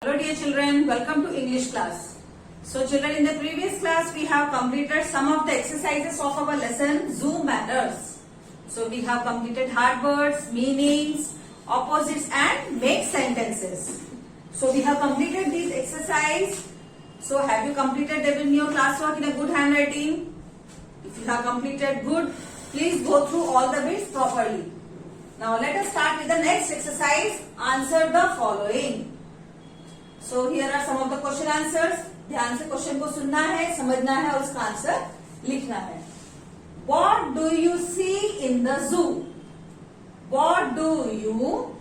Hello dear children, welcome to English class. So children, in the previous class we have completed some of the exercises of our lesson Zoo Manners. So we have completed hard words, meanings, opposites and make sentences. So we have completed these exercises. So have you completed them in your classwork in a good handwriting? If you have completed good, please go through all the bits properly. Now let us start with the next exercise. Answer the following. So here are some of the question answers. ध्यान से question को सुनना है, समझना है और उसका answer लिखना है. What do you see in the zoo? What do you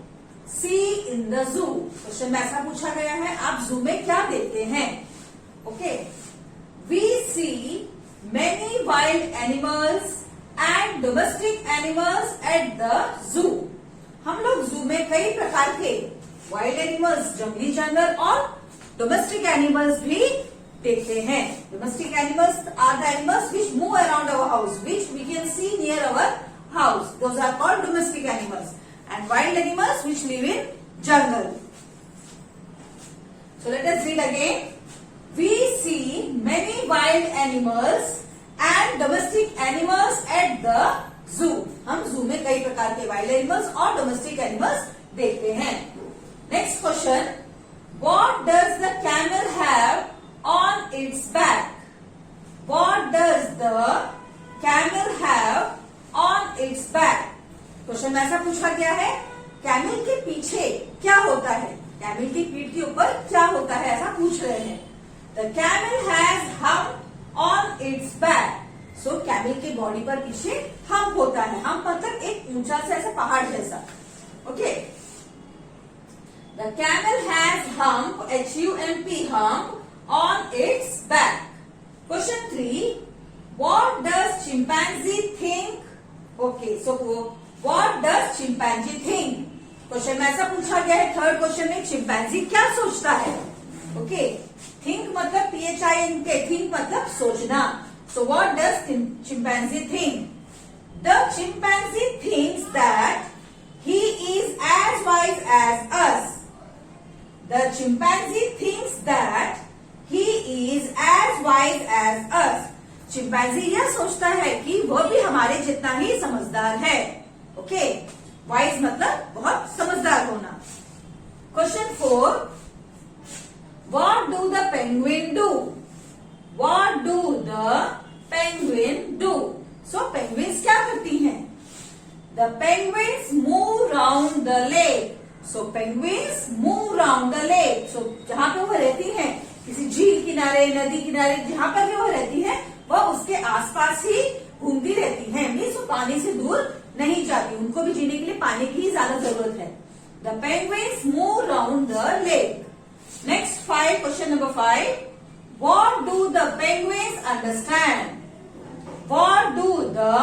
see in the zoo? Question में ऐसा पूछा गया है, आप जू में क्या देखते हैं? Okay. We see many wild animals and domestic animals at the zoo. हम लोग जू में कई प्रकार के वाइल्ड एनिमल्स, जंगली जानवर और डोमेस्टिक एनिमल्स भी देखते हैं. Domestic animals are the animals which move around our house, which we can see near our house. Those are called domestic animals. And wild animals which live in jungle. So let us read again. We see many wild animals and domestic animals at the zoo. हम zoo में कई प्रकार के wild animals और domestic animals देखते हैं. Next question. What does the camel have on its back? What does the camel have on its back? Question में ऐसा पूछा गया है, कैमल के पीछे क्या होता है? कैमल की पीठ के ऊपर क्या होता है, ऐसा पूछ रहे हैं. The camel has hump on its back. So camel के बॉडी पर पीछे हम्प होता है. हम्प मतलब एक ऊंचा सा ऐसा पहाड़ जैसा. Okay. The camel has hump, H-U-M-P, hump, on its back. Question 3. What does chimpanzee think? Okay, so what does chimpanzee think? Question में ऐसा पूछा गया है, थर्ड क्वेश्चन में चिंपैंजी क्या सोचता है? ओके. थिंक मतलब P-H-I-N-K, थिंक मतलब सोचना. So what does chimpanzee think? The chimpanzee thinks that he is as wise as us. The chimpanzee thinks that he is as wise as us. Chimpanzee यह सोचता है कि वह भी हमारे जितना ही समझदार है. ओके. वाइज मतलब बहुत समझदार होना. Question 4. What do the penguin do? What do the penguin do? So penguins क्या करती हैं? The penguins move round the lake. So penguins move round the lake. So जहाँ पे वो रहती हैं, किसी झील किनारे, नदी किनारे, जहाँ पर भी वो रहती है, वह उसके आसपास ही घूमती रहती हैं. मीन्स वो पानी से दूर नहीं जाती. उनको भी जीने के लिए पानी की ही ज्यादा जरूरत है. The penguins move round the lake. Next 5, question number 5. What do the penguins understand? What do the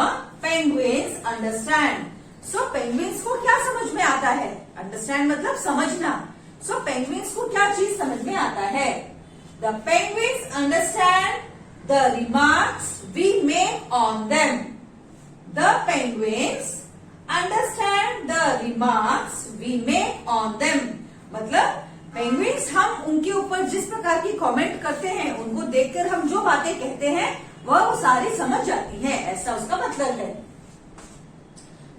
penguins understand? So penguins को क्या समझ में आता है? Understand मतलब समझना. So penguins को क्या चीज समझ में आता है? The penguins understand the remarks we make on them. The penguins understand the remarks we make on them. मतलब penguins हम उनके ऊपर जिस प्रकार की कमेंट करते हैं, उनको देखकर हम जो बातें कहते हैं वह वो सारी समझ जाती है. ऐसा उसका मतलब है.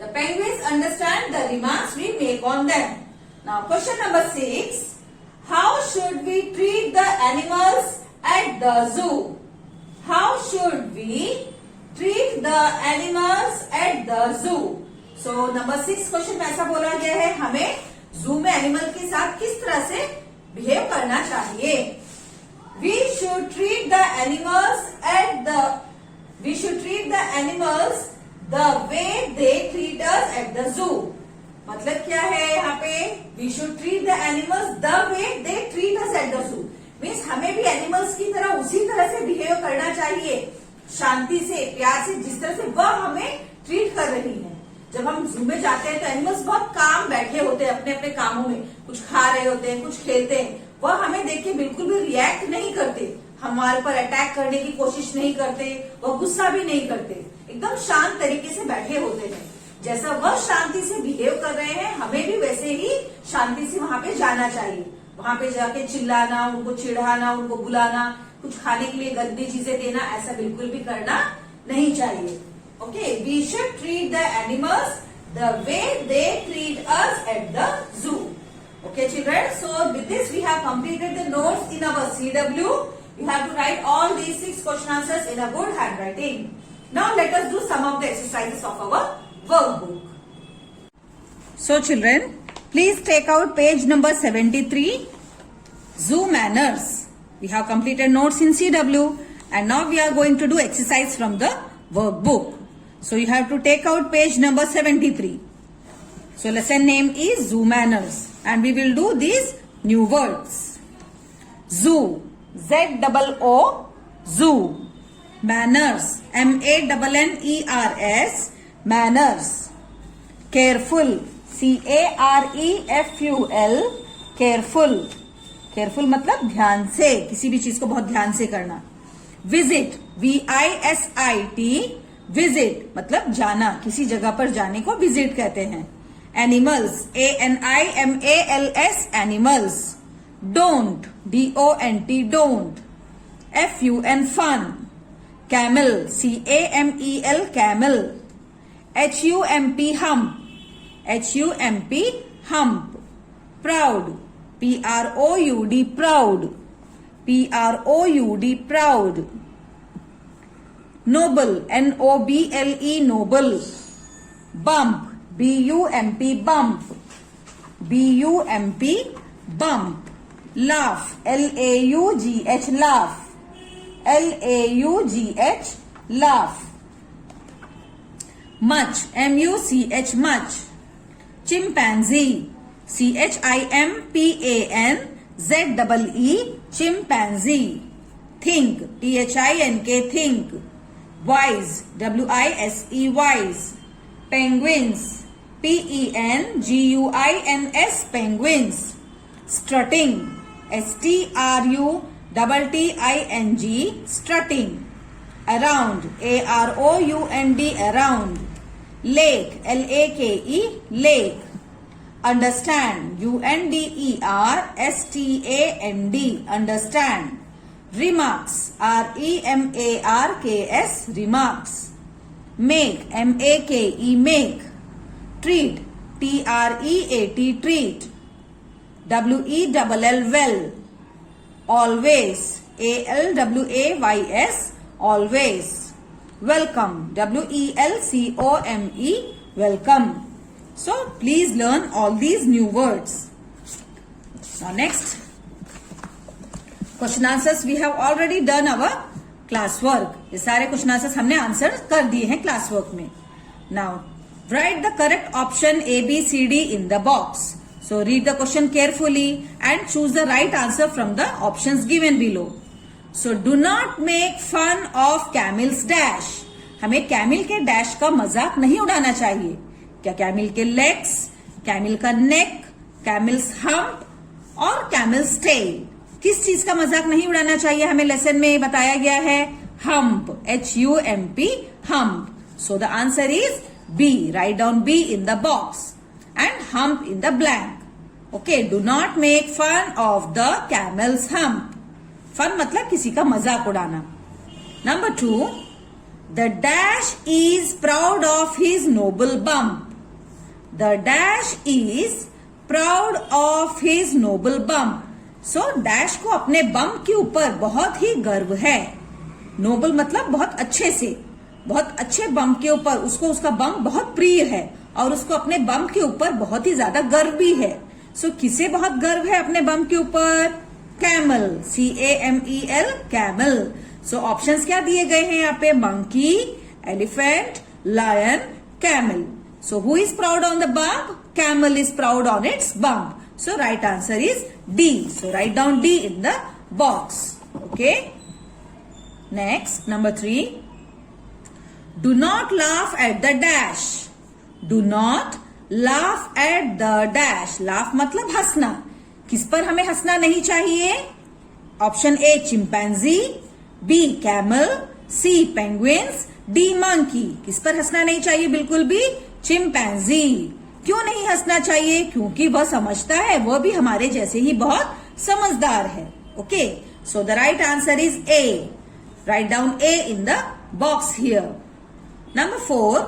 The penguins understand the remarks we make on them. Now question number 6. How should we treat the animals at the zoo? How should we treat the animals at the zoo? So number 6 question में ऐसा बोला गया है, हमें जू में animal के साथ किस तरह से बिहेव करना चाहिए. We should treat the animals the way they treat us at the zoo. मतलब क्या है यहाँ पे? We should treat the animals the way they treat us at the zoo. Means हमें भी एनिमल्स की तरह उसी तरह से बिहेव करना चाहिए, शांति से, प्यार से, जिस तरह से वह हमें ट्रीट कर रही है. जब हम जू में जाते हैं तो एनिमल्स बहुत काम बैठे होते हैं अपने अपने कामों में, कुछ खा रहे होते हैं, कुछ खेलते हैं. वह हमें देख के बिल्कुल भी रिएक्ट नहीं करते, हमारे पर अटैक करने की कोशिश नहीं करते, वह गुस्सा भी नहीं करते, एकदम शांत तरीके से बैठे होते हैं. जैसा वह शांति से बिहेव कर रहे हैं, हमें भी वैसे ही शांति से वहां पे जाना चाहिए. वहां पे जाके चिल्लाना, उनको चिढ़ाना, उनको बुलाना, कुछ खाने के लिए गंदी चीजें देना, ऐसा बिल्कुल भी करना नहीं चाहिए. Okay, we should treat the animals the way they treat us at the zoo. Okay, children. So with this we have completed the notes in our CW. You have to write all these 6 question answers in a good handwriting. Now let us do some of the exercises of our workbook. So children, please take out page number 73. Zoo manners. We have completed notes in CW and now we are going to do exercise from the workbook. So you have to take out page number 73. So lesson name is Zoo manners. And we will do these new words. Zoo, Z-O-O, zoo. Manners, M-A-N-N-E-R-S, manners. Careful, C-A-R-E-F-U-L, careful. Careful मतलब ध्यान से, किसी भी चीज को बहुत ध्यान से करना. Visit, V-I-S-I-T, visit मतलब जाना, किसी जगह पर जाने को visit कहते हैं. Animals, A-N-I-M-A-L-S, animals. Don't, D-O-N-T, don't. F-U-N, fun. Camel, C-A-M-E-L, camel. H-U-M-P, hump. H-U-M-P, hump. Proud, P-R-O-U-D, proud. P-R-O-U-D, proud. Noble, N-O-B-L-E, noble. Bump, B-U-M-P, bump. B-U-M-P, bump. Laugh, L-A-U-G-H, laugh. L-A-U-G-H, laugh. Much, M-U-C-H, much. Chimpanzee, C-H-I-M-P-A-N-Z-E-E, chimpanzee. Think, T-H-I-N-K, think. Wise, W-I-S-E, wise. Penguins, P-E-N-G-U-I-N-S, penguins. Strutting, S-T-R-U-T-T-I-N-G, strutting. Around, A-R-O-U-N-D, around. Lake, L-A-K-E, lake. Understand, U-N-D-E-R-S-T-A-N-D, understand. Remarks, R-E-M-A-R-K-S, remarks. Make, M-A-K-E, make. Treat, T-R-E-A-T, treat. W-E-L-L, well. Always, A-L-W-A-Y-S, always. Welcome, W-E-L-C-O-M-E, welcome. So, please learn all these new words. Now next, question answers we have already done our class work. ये सारे question answers हमने answer कर दिए हैं class work में. Now write the correct option A, B, C, D in the box. So read the question carefully and choose the right answer from the options given below. So do not make fun of camel's dash. हमें camel के dash का मजाक नहीं उड़ाना चाहिए. क्या camel के legs, camel का नेक, कैमिल्स हम्प और कैमिल्स टेल, किस चीज का मजाक नहीं उड़ाना चाहिए हमें लेसन में बताया गया है? Hump, H-U-M-P, hump. So the answer is B. Write down B in the box and hump in the blank. Okay, do not make fun of the camel's hump. Fun मतलब किसी का मजाक उड़ाना. Number 2, the dash is proud of his noble bump. The dash is proud of his noble bump. So dash को अपने bump के ऊपर बहुत ही गर्व है. नोबल मतलब बहुत अच्छे से, बहुत अच्छे बम्प के ऊपर उसको उसका बम्प बहुत प्रिय है और उसको अपने बम्प के ऊपर बहुत ही ज्यादा गर्व भी है. सो किसे बहुत गर्व है अपने बम्प के ऊपर? Camel, C-A-M-E-L, camel. So options क्या दिए गए हैं यहाँ पे? Monkey, elephant, lion, camel. So who is proud on the bump? Camel is proud on its bump. So right answer is D. So write down D in the box. Okay. Next, number 3. Do not laugh at the dash. Do not laugh at the dash. Laugh मतलब हंसना. किस पर हमें हंसना नहीं चाहिए? Option A chimpanzee, B camel, C penguins, D monkey. किस पर हंसना नहीं चाहिए बिल्कुल भी? चिंपैंजी. क्यों नहीं हंसना चाहिए? क्योंकि वह समझता है, वह भी हमारे जैसे ही बहुत समझदार है. Okay, so the right answer is a. Write down A in the box here. Number 4,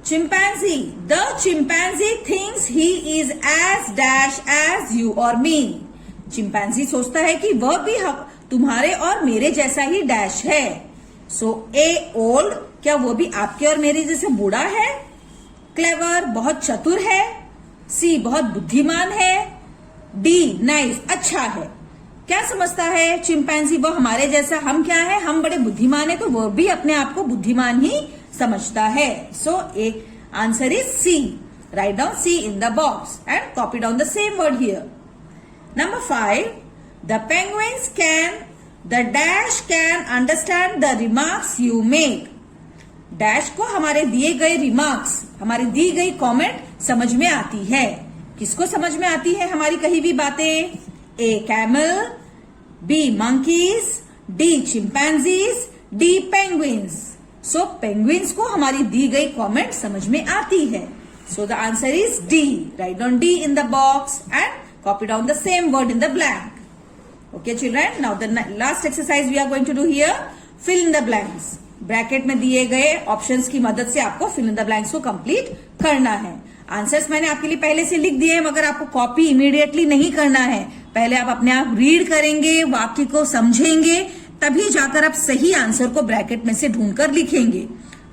chimpanzee. The chimpanzee thinks he is as dash as you or me. Chimpanzee सोचता है कि वह भी तुम्हारे और मेरे जैसा ही डैश है. सो ए ओल्ड, क्या वो भी आपके और मेरे जैसे बूढ़ा है? क्लेवर, बहुत चतुर है. सी, बहुत बुद्धिमान है. डी, नाइस, अच्छा है. क्या समझता है चिंपैंजी? वो हमारे जैसा. हम क्या है? हम बड़े बुद्धिमान है, तो वो भी अपने आप को बुद्धिमान ही समझता है. So A answer is C. Write down C in the box and copy down the same word here. Number 5, the penguins the dash can understand the remarks you make. Dash को हमारे दिए गए रिमार्क्स, हमारी दी गई comment समझ में आती है. किसको समझ में आती है हमारी कही भी बातें? A camel, B monkeys, D chimpanzees, D penguins. So penguins को हमारी दी गई कमेंट समझ में आती है. So the answer is D. Write down D in the box and copy down the same word in the blank. Okay children, now the last exercise we are going to do here, fill in the blanks. Bracket में दिए गए options की मदद से आपको fill in the blanks को complete करना है. आंसर्स मैंने आपके लिए पहले से लिख दिए हैं, मगर आपको कॉपी इमीडिएटली नहीं करना है. पहले आप अपने आप रीड करेंगे, वाक्य को समझेंगे, तभी जाकर आप सही आंसर को ब्रैकेट में से ढूंढकर लिखेंगे.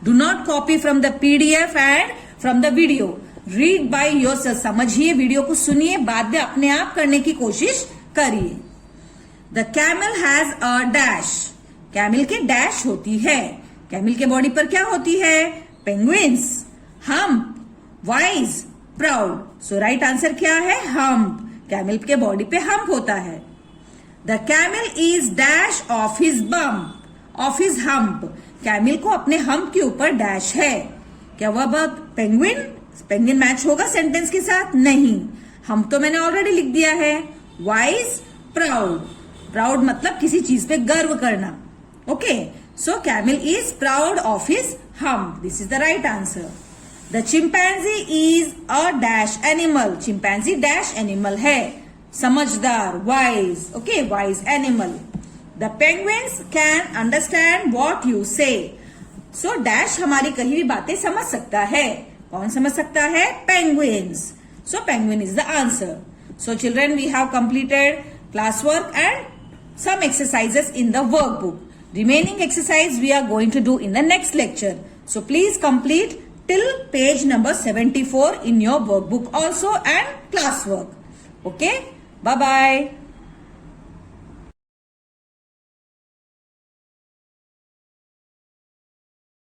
Do not copy from the PDF and from the video. Read by yourself. समझिए, वीडियो को सुनिए, बाद में अपने आप करने की कोशिश करिए. The camel has a dash. Camel के डैश होती है. कैमल के बॉडी पर क्या होती है? Penguins, hump, wise, proud. So right answer क्या है? हम्प. कैमल के बॉडी पे हम्प होता है. The camel is dash of his bump, of his hump. Camel को अपने हम्प के ऊपर डैश है. क्या वह पेंगुइन मैच होगा सेंटेंस के साथ? नहीं. हम तो मैंने ऑलरेडी लिख दिया है. Wise, proud. प्राउड मतलब किसी चीज पे गर्व करना. Okay, so camel is proud of his hump. This is the right answer. The chimpanzee is a dash animal. Chimpanzee dash animal है. समझदार, wise. Okay, wise animal. The penguins can understand what you say. So dash हमारी कही भी बातें समझ सकता है. कौन समझ सकता है? Penguins. So penguin is the answer. So children, we have completed class work and some exercises in the workbook. Remaining exercise we are going to do in the next lecture. So please complete till page number 74 in your workbook also and class work. Okay? Bye-bye.